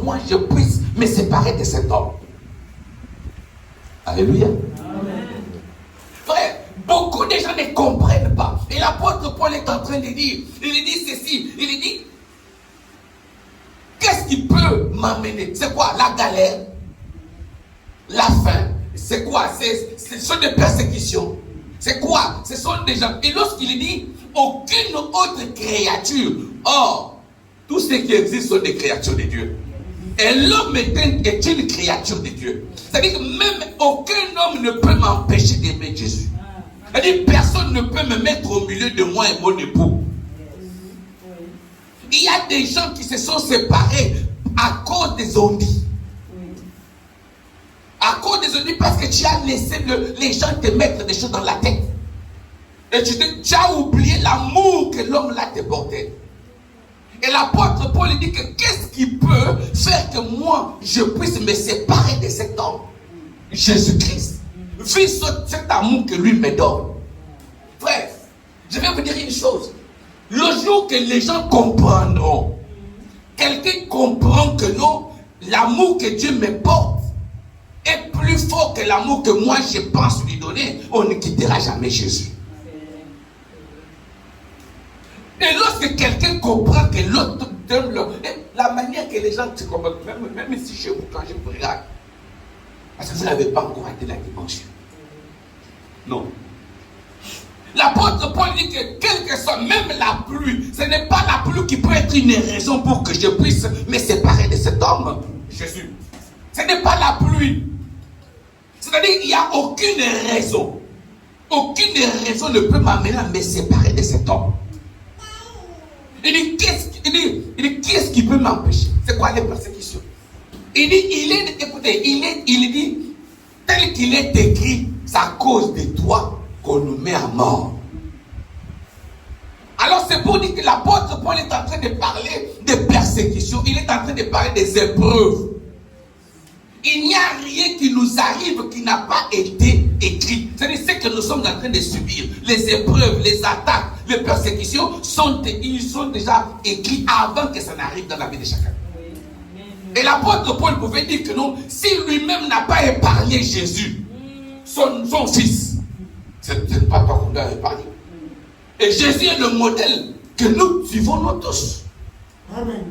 moi je puisse me séparer de cet homme. Alléluia. Amen. Frère, beaucoup de gens ne comprennent pas. Et l'apôtre Paul est en train de dire, il dit ceci, il dit, qu'est-ce qui peut m'amener? C'est quoi? La galère, la faim, c'est quoi? Ce sont des persécutions. C'est quoi? Ce sont des gens. Et lorsqu'il dit, aucune autre créature, or, tout ce qui existe sont des créatures de Dieu. Et l'homme est une créature de Dieu. C'est-à-dire que même aucun homme ne peut m'empêcher d'aimer Jésus. C'est-à-dire que personne ne peut me mettre au milieu de moi et mon époux. Il y a des gens qui se sont séparés à cause des ondits. À cause des ondits parce que tu as laissé les gens te mettre des choses dans la tête. Et tu as oublié l'amour que l'homme là te portait. Et l'apôtre Paul dit que qu'est-ce qui peut faire que moi je puisse me séparer de cet homme? Jésus-Christ. Vu cet amour que lui me donne. Frère, je vais vous dire une chose. Le jour que les gens comprendront, quelqu'un comprend que non, l'amour que Dieu me porte est plus fort que l'amour que moi je pense lui donner, on ne quittera jamais Jésus. Et lorsque quelqu'un comprend que l'autre donne la manière que les gens se comprennent, même si chez vous, quand je vous regarde, parce que vous n'avez pas encore atteint la dimension. Non. L'apôtre Paul dit que quelle que soit même la pluie, ce n'est pas la pluie qui peut être une raison pour que je puisse me séparer de cet homme, Jésus. Ce n'est pas la pluie. C'est-à-dire qu'il n'y a aucune raison. Aucune raison ne peut m'amener à me séparer de cet homme. Il dit, qu'est-ce qui peut m'empêcher? C'est quoi les persécutions? Il dit, il dit, tel qu'il est écrit, c'est à cause de toi qu'on nous met à mort. Alors c'est pour dire que l'apôtre Paul est en train de parler des persécutions, il est en train de parler des épreuves. Il n'y a rien qui nous arrive qui n'a pas été écrit. C'est-à-dire ce que nous sommes en train de subir. Les épreuves, les attaques, les persécutions, ils sont déjà écrits avant que ça n'arrive dans la vie de chacun. Et l'apôtre Paul pouvait dire que non, si lui-même n'a pas épargné Jésus, son fils, ce n'est pas toi qu'on doit épargner. Et Jésus est le modèle que nous suivons nous tous. Amen.